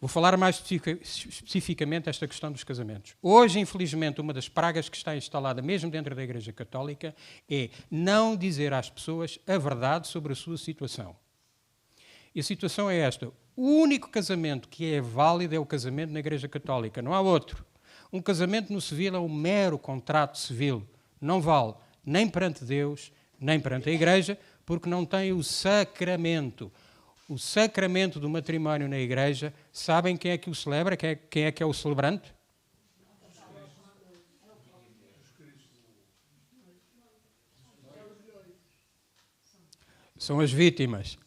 Vou falar mais especificamente esta questão dos casamentos. Hoje, infelizmente, uma das pragas que está instalada mesmo dentro da Igreja Católica é não dizer às pessoas a verdade sobre a sua situação. E a situação é esta. O único casamento que é válido é o casamento na Igreja Católica, não há outro. Um casamento no civil é um mero contrato civil. Não vale nem perante Deus, nem perante a Igreja, porque não tem o sacramento. O sacramento do matrimónio na Igreja, sabem quem é que o celebra? Quem é que é o celebrante? São as vítimas.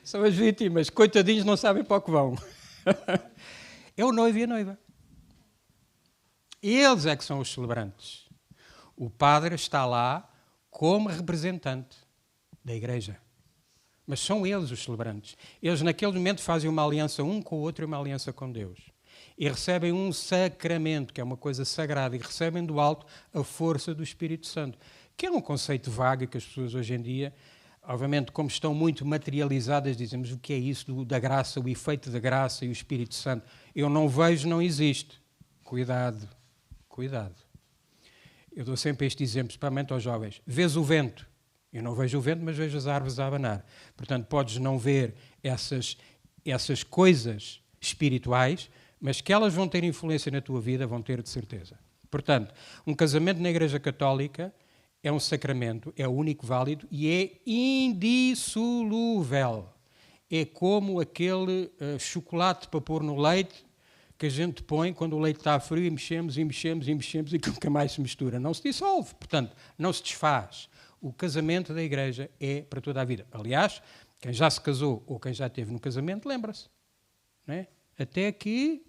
São as vítimas. Coitadinhos, não sabem para o que vão. É o noivo e a noiva. Eles é que são os celebrantes. O padre está lá como representante da Igreja. Mas são eles os celebrantes. Eles, naquele momento, fazem uma aliança um com o outro e uma aliança com Deus. E recebem um sacramento, que é uma coisa sagrada, e recebem do alto a força do Espírito Santo, que é um conceito vago que as pessoas hoje em dia, obviamente, como estão muito materializadas, dizemos o que é isso da graça, o efeito da graça e o Espírito Santo. Eu não vejo, não existe. Cuidado, cuidado. Eu dou sempre este exemplo, especialmente aos jovens. Vês o vento. Eu não vejo o vento, mas vejo as árvores a abanar. Portanto, podes não ver essas coisas espirituais, mas que elas vão ter influência na tua vida, vão ter de certeza. Portanto, um casamento na Igreja Católica é um sacramento, é o único válido e é indissolúvel. É como aquele chocolate para pôr no leite que a gente põe quando o leite está frio e mexemos e que nunca mais se mistura. Não se dissolve, portanto, não se desfaz. O casamento da Igreja é para toda a vida. Aliás, quem já se casou ou quem já esteve no casamento, lembra-se. Não é? Até que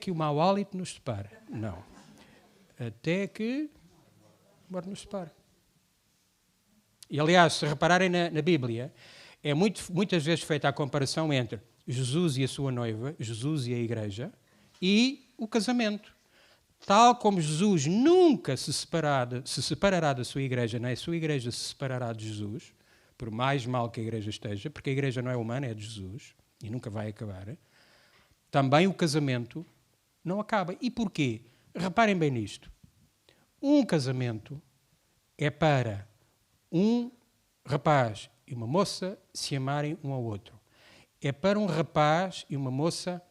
o mau hálito nos separa. Não. Até que a morte nos separa. E, aliás, se repararem na Bíblia, é muitas vezes feita a comparação entre Jesus e a sua noiva, Jesus e a Igreja, e o casamento. Tal como Jesus nunca se separará da sua Igreja, nem a sua Igreja se separará de Jesus, por mais mal que a Igreja esteja, porque a Igreja não é humana, é de Jesus, e nunca vai acabar, também o casamento não acaba. E porquê? Reparem bem nisto. Um casamento é para um rapaz e uma moça se amarem um ao outro. É para um rapaz e uma moça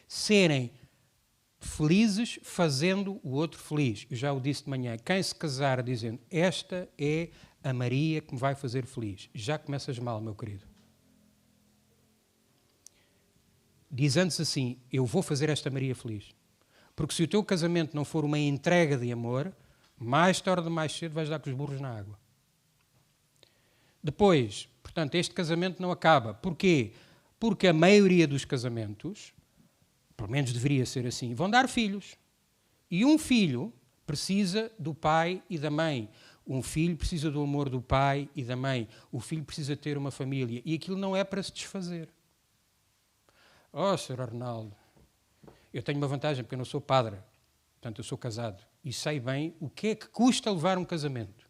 serem felizes fazendo o outro feliz. Eu já o disse de manhã. Quem se casar dizendo esta é a Maria que me vai fazer feliz, já começas mal, meu querido. Diz antes assim, eu vou fazer esta Maria feliz. Porque se o teu casamento não for uma entrega de amor, mais tarde ou mais cedo vais dar com os burros na água. Depois, portanto, este casamento não acaba. Porquê? Porque a maioria dos casamentos, pelo menos deveria ser assim, vão dar filhos. E um filho precisa do pai e da mãe. Um filho precisa do amor do pai e da mãe. O filho precisa ter uma família. E aquilo não é para se desfazer. Oh, Sr. Arnaldo, eu tenho uma vantagem porque eu não sou padre. Portanto, eu sou casado. E sei bem o que é que custa levar um casamento.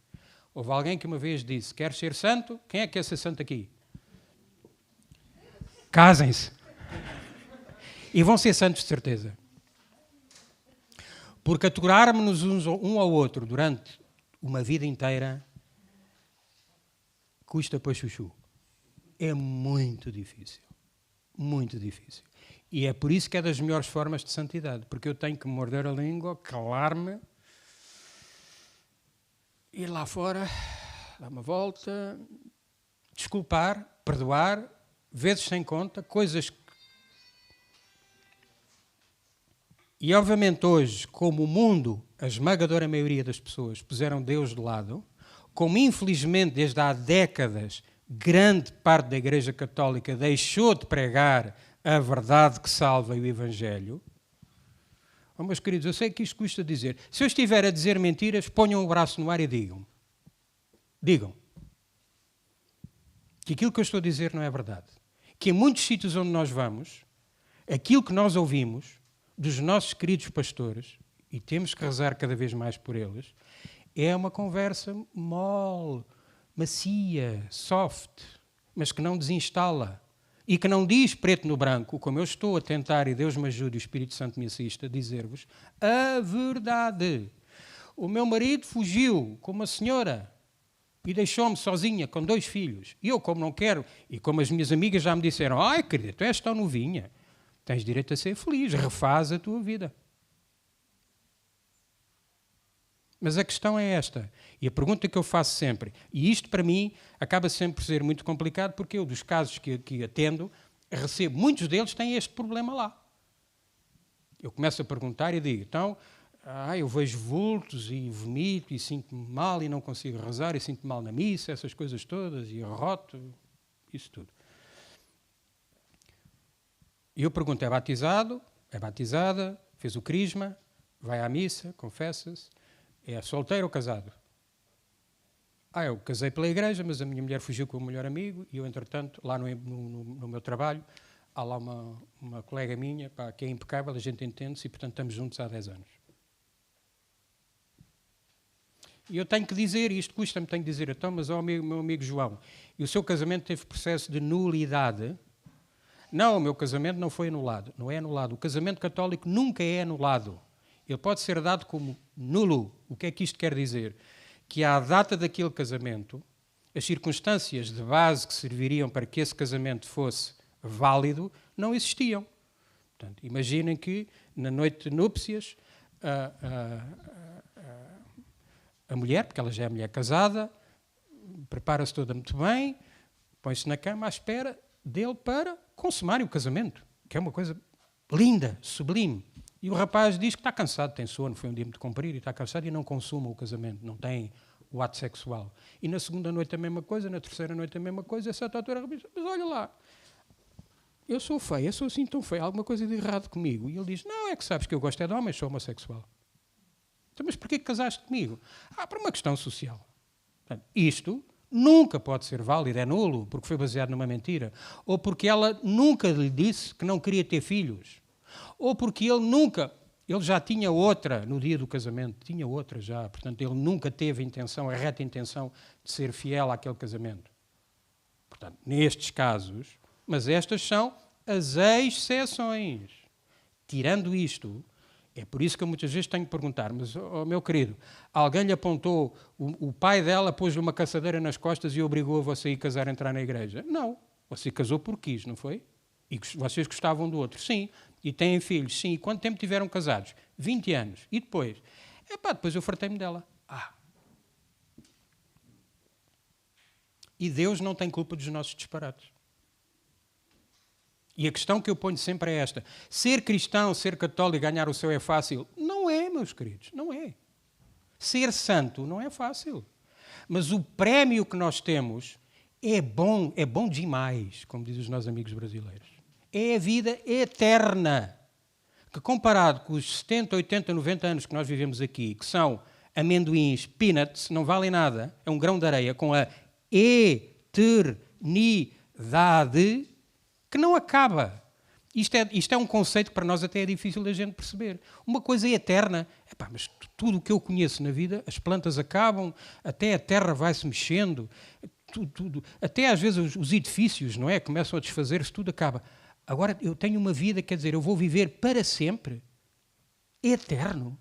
Houve alguém que uma vez disse, queres ser santo? Quem é que quer ser santo aqui? Casem-se. E vão ser santos de certeza. Porque aturar-nos um ao outro durante uma vida inteira custa para chuchu. É muito difícil. Muito difícil. E é por isso que é das melhores formas de santidade. Porque eu tenho que morder a língua, calar-me, ir lá fora, dar uma volta, desculpar, perdoar, vezes sem conta, coisas que... E, obviamente, hoje, como o mundo, a esmagadora maioria das pessoas puseram Deus de lado, como, infelizmente, desde há décadas, grande parte da Igreja Católica deixou de pregar a verdade que salva e o Evangelho. Oh, meus queridos, eu sei que isto custa dizer. Se eu estiver a dizer mentiras, ponham o braço no ar e digam. Digam. Que aquilo que eu estou a dizer não é verdade. Que em muitos sítios onde nós vamos, aquilo que nós ouvimos dos nossos queridos pastores, e temos que rezar cada vez mais por eles, é uma conversa mole, macia, soft, mas que não desinstala e que não diz preto no branco, como eu estou a tentar, e Deus me ajude, o Espírito Santo me assista, a dizer-vos a verdade. O meu marido fugiu com uma senhora e deixou-me sozinha com 2 filhos. E eu, como não quero, e como as minhas amigas já me disseram, ai, querida, tu és tão novinha, tens direito a ser feliz, refaz a tua vida. Mas a questão é esta, e a pergunta que eu faço sempre, e isto para mim acaba sempre por ser muito complicado, porque eu, dos casos que atendo, recebo, muitos deles têm este problema lá. Eu começo a perguntar e digo, então, eu vejo vultos e vomito e sinto-me mal e não consigo rezar e sinto-me mal na missa, essas coisas todas, e arroto, isso tudo. E eu pergunto, é batizado? É batizada? Fez o crisma? Vai à missa? Confessa-se? É solteiro ou casado? Eu casei pela igreja, mas a minha mulher fugiu com o melhor amigo e eu, entretanto, lá no meu trabalho, há lá uma colega minha, que é impecável, a gente entende-se e, portanto, estamos juntos há 10 anos. E eu tenho que dizer, e isto custa-me, tenho que dizer, então, mas meu amigo João, e o seu casamento teve processo de nulidade? Não, o meu casamento não foi anulado, não é anulado. O casamento católico nunca é anulado. Ele pode ser dado como nulo. O que é que isto quer dizer? Que à data daquele casamento, as circunstâncias de base que serviriam para que esse casamento fosse válido não existiam. Portanto, imaginem que na noite de núpcias a mulher, porque ela já é mulher casada, prepara-se toda muito bem, põe-se na cama à espera dele para consumarem o casamento, que é uma coisa linda, sublime. E o rapaz diz que está cansado, tem sono, foi um dia muito comprido e está cansado e não consuma o casamento, não tem o ato sexual. E na segunda noite a mesma coisa, na terceira noite a mesma coisa, essa altura diz, mas olha lá, eu sou feia, eu sou assim tão feia, alguma coisa de errado comigo. E ele diz, não, é que sabes que eu gosto de homens, sou homossexual. Então, mas porquê que casaste comigo? Por uma questão social. Portanto, isto nunca pode ser válido, é nulo, porque foi baseado numa mentira. Ou porque ela nunca lhe disse que não queria ter filhos. Ou porque ele já tinha outra no dia do casamento, tinha outra já, portanto ele nunca teve a reta intenção de ser fiel àquele casamento. Portanto, nestes casos, mas estas são as exceções. Tirando isto, é por isso que eu muitas vezes tenho que perguntar, mas, meu querido, alguém lhe apontou, o pai dela pôs-lhe uma caçadeira nas costas e obrigou a você a ir casar a entrar na igreja? Não, você casou porque quis, não foi? E vocês gostavam do outro? Sim. E têm filhos? Sim. E quanto tempo tiveram casados? 20 anos. E depois? Depois eu fartei-me dela. E Deus não tem culpa dos nossos disparates. E a questão que eu ponho sempre é esta. Ser cristão, ser católico, ganhar o céu é fácil? Não é, meus queridos, não é. Ser santo não é fácil. Mas o prémio que nós temos é bom demais, como dizem os nossos amigos brasileiros. É a vida eterna, que comparado com os 70, 80, 90 anos que nós vivemos aqui, que são amendoins, peanuts, não valem nada, é um grão de areia, com a eternidade que não acaba. Isto é um conceito que para nós até é difícil da gente perceber. Uma coisa é eterna, mas tudo o que eu conheço na vida, as plantas acabam, até a terra vai-se mexendo, tudo, até às vezes os edifícios, não é? Começam a desfazer-se, tudo acaba. Agora, eu tenho uma vida, quer dizer, eu vou viver para sempre, eterno.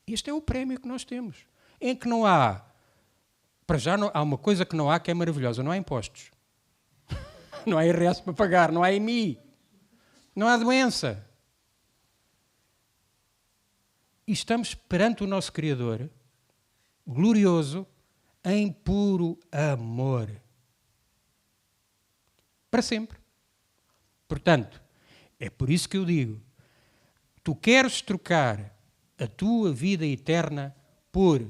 Este é o prémio que nós temos. Em que não há, para já há uma coisa que não há que é maravilhosa, não há impostos. Não há IRS para pagar, não há IMI, não há doença. E estamos perante o nosso Criador, glorioso, em puro amor. Para sempre. Portanto, é por isso que eu digo, tu queres trocar a tua vida eterna por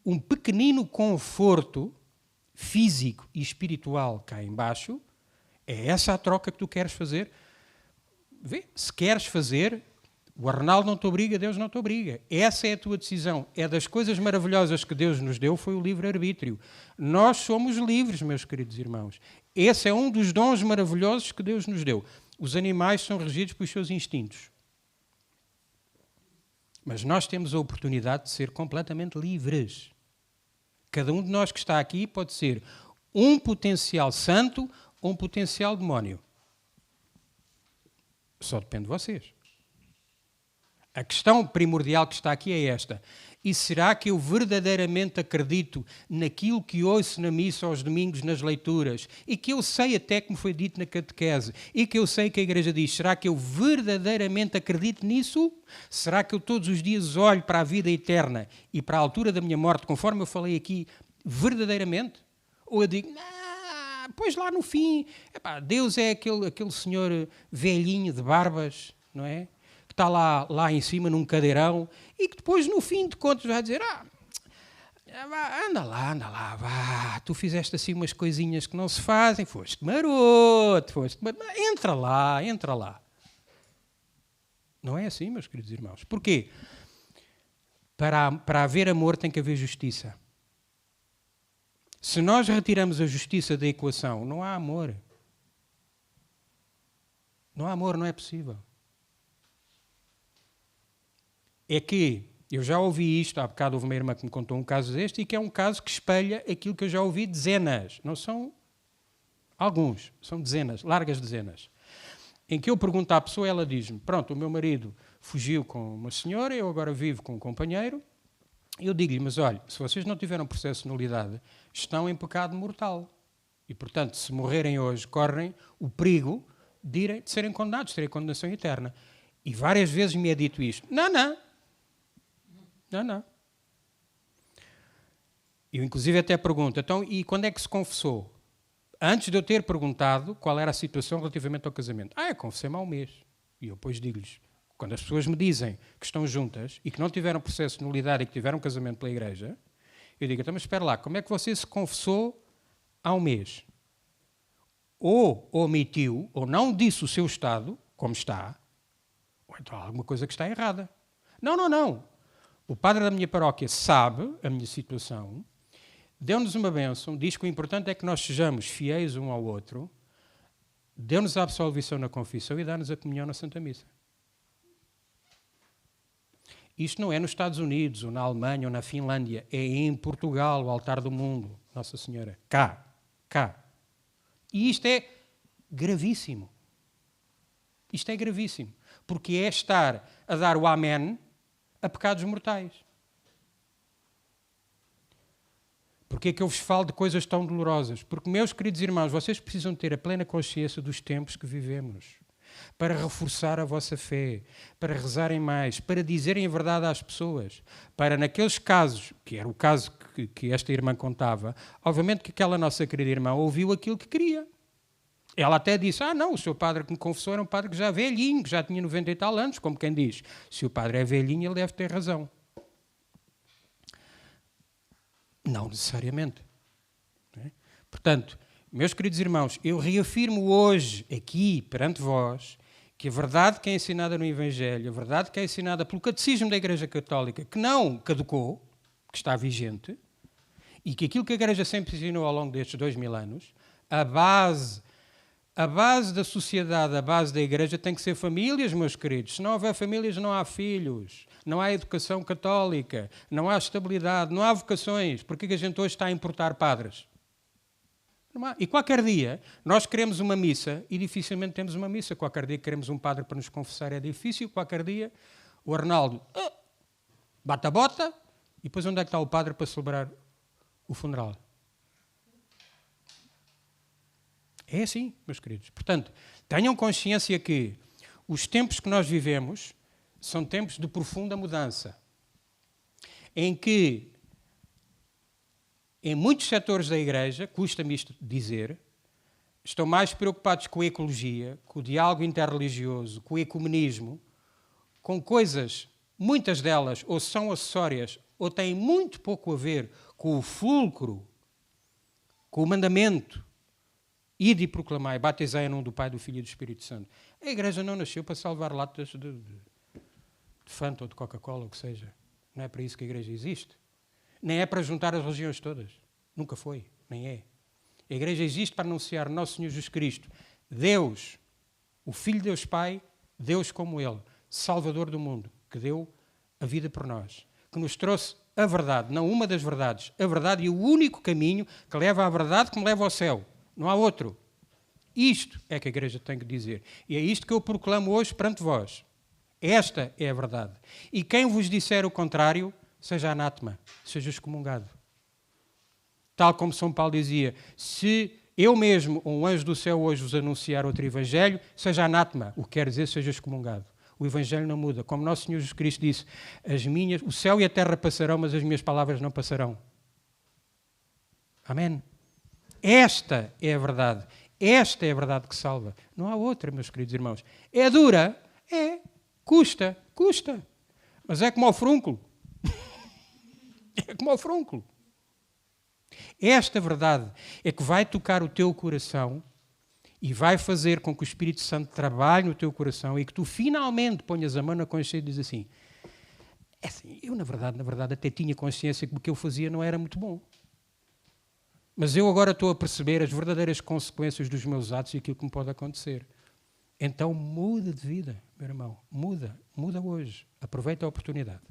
um pequenino conforto físico e espiritual cá em baixo, é essa a troca que tu queres fazer? Vê, se queres fazer, o Arnaldo não te obriga, Deus não te obriga. Essa é a tua decisão. É das coisas maravilhosas que Deus nos deu, foi o livre-arbítrio. Nós somos livres, meus queridos irmãos. Esse é um dos dons maravilhosos que Deus nos deu. Os animais são regidos pelos seus instintos. Mas nós temos a oportunidade de ser completamente livres. Cada um de nós que está aqui pode ser um potencial santo ou um potencial demónio. Só depende de vocês. A questão primordial que está aqui é esta. E será que eu verdadeiramente acredito naquilo que ouço na missa aos domingos, nas leituras, e que eu sei até que me foi dito na catequese, e que eu sei que a Igreja diz? Será que eu verdadeiramente acredito nisso? Será que eu todos os dias olho para a vida eterna e para a altura da minha morte, conforme eu falei aqui, verdadeiramente? Ou eu digo, pois lá no fim, Deus é aquele senhor velhinho de barbas, não é? Que está lá em cima num cadeirão e que depois, no fim de contas, vai dizer, anda lá, vá, tu fizeste assim umas coisinhas que não se fazem, foste maroto, entra lá. Não é assim, meus queridos irmãos. Porquê? Para haver amor tem que haver justiça. Se nós retiramos a justiça da equação, não há amor. Não há amor, não é possível. É que, eu já ouvi isto, há bocado houve uma irmã que me contou um caso deste, e que é um caso que espelha aquilo que eu já ouvi dezenas. Não são alguns, são dezenas, largas dezenas. Em que eu pergunto à pessoa, ela diz-me, pronto, o meu marido fugiu com uma senhora, eu agora vivo com um companheiro. Eu digo-lhe, mas olha, se vocês não tiveram processo de nulidade, estão em pecado mortal. E, portanto, se morrerem hoje, correm o perigo de serem condenados, de terem condenação eterna. E várias vezes me é dito isto. Não. Eu, inclusive, até pergunto, então, e quando é que se confessou? Antes de eu ter perguntado qual era a situação relativamente ao casamento. Confessei-me há um mês. E eu depois digo-lhes, quando as pessoas me dizem que estão juntas e que não tiveram processo de nulidade e que tiveram casamento pela Igreja, eu digo, então, mas espera lá, como é que você se confessou há um mês? Ou omitiu, ou não disse o seu estado, como está, ou então há alguma coisa que está errada. Não. O padre da minha paróquia sabe a minha situação, deu-nos uma bênção, diz que o importante é que nós sejamos fiéis um ao outro, deu-nos a absolvição na confissão e dá-nos a comunhão na Santa Missa. Isto não é nos Estados Unidos, ou na Alemanha, ou na Finlândia. É em Portugal, o altar do mundo. Nossa Senhora. Cá. E isto é gravíssimo. Isto é gravíssimo. Porque é estar a dar o amém a pecados mortais. Porquê é que eu vos falo de coisas tão dolorosas? Porque, meus queridos irmãos, vocês precisam ter a plena consciência dos tempos que vivemos. Para reforçar a vossa fé, para rezarem mais, para dizerem a verdade às pessoas, para naqueles casos, que era o caso que esta irmã contava, obviamente que aquela nossa querida irmã ouviu aquilo que queria. Ela até disse, não, o seu padre que me confessou era um padre que já velhinho, que já tinha 90 e tal anos, como quem diz, se o padre é velhinho, ele deve ter razão. Não necessariamente. Não é? Portanto, meus queridos irmãos, eu reafirmo hoje, aqui, perante vós, que a verdade que é ensinada no Evangelho, a verdade que é ensinada pelo Catecismo da Igreja Católica, que não caducou, que está vigente, e que aquilo que a Igreja sempre ensinou ao longo destes 2000 anos, a base da sociedade, a base da Igreja tem que ser famílias, meus queridos. Se não houver famílias, não há filhos, não há educação católica, não há estabilidade, não há vocações. Por que a gente hoje está a importar padres? E qualquer dia nós queremos uma missa e dificilmente temos uma missa. Qualquer dia queremos um padre para nos confessar é difícil. Qualquer dia o Arnaldo bate a bota e depois onde é que está o padre para celebrar o funeral? É assim, meus queridos. Portanto, tenham consciência que os tempos que nós vivemos são tempos de profunda mudança, em que em muitos setores da Igreja, custa-me isto dizer, estão mais preocupados com a ecologia, com o diálogo interreligioso, com o ecumenismo, com coisas, muitas delas, ou são acessórias, ou têm muito pouco a ver com o fulcro, com o mandamento, ide e proclamai, batizai em nome do Pai, do Filho e do Espírito Santo. A Igreja não nasceu para salvar latas de Fanta ou de Coca-Cola, o que seja. Não é para isso que a Igreja existe. Nem é para juntar as religiões todas. Nunca foi, nem é. A Igreja existe para anunciar Nosso Senhor Jesus Cristo, Deus, o Filho de Deus Pai, Deus como Ele, Salvador do mundo, que deu a vida por nós, que nos trouxe a verdade, não uma das verdades, a verdade e o único caminho que leva à verdade que me leva ao céu. Não há outro. Isto é que a igreja tem que dizer. E é isto que eu proclamo hoje perante vós. Esta é a verdade. E quem vos disser o contrário, seja anátema, seja excomungado. Tal como São Paulo dizia, se eu mesmo, um anjo do céu, hoje vos anunciar outro evangelho, seja anátema, o que quer dizer seja excomungado. O evangelho não muda. Como nosso Senhor Jesus Cristo disse, o céu e a terra passarão, mas as minhas palavras não passarão. Amém? Esta é a verdade. Esta é a verdade que salva. Não há outra, meus queridos irmãos. É dura? É. Custa. Mas é como ao frúnculo. É como ao frúnculo. Esta verdade é que vai tocar o teu coração e vai fazer com que o Espírito Santo trabalhe no teu coração e que tu finalmente ponhas a mão na consciência e dizes assim, eu na verdade até tinha consciência que o que eu fazia não era muito bom. Mas eu agora estou a perceber as verdadeiras consequências dos meus atos e aquilo que me pode acontecer. Então muda de vida, meu irmão. Muda hoje. Aproveita a oportunidade.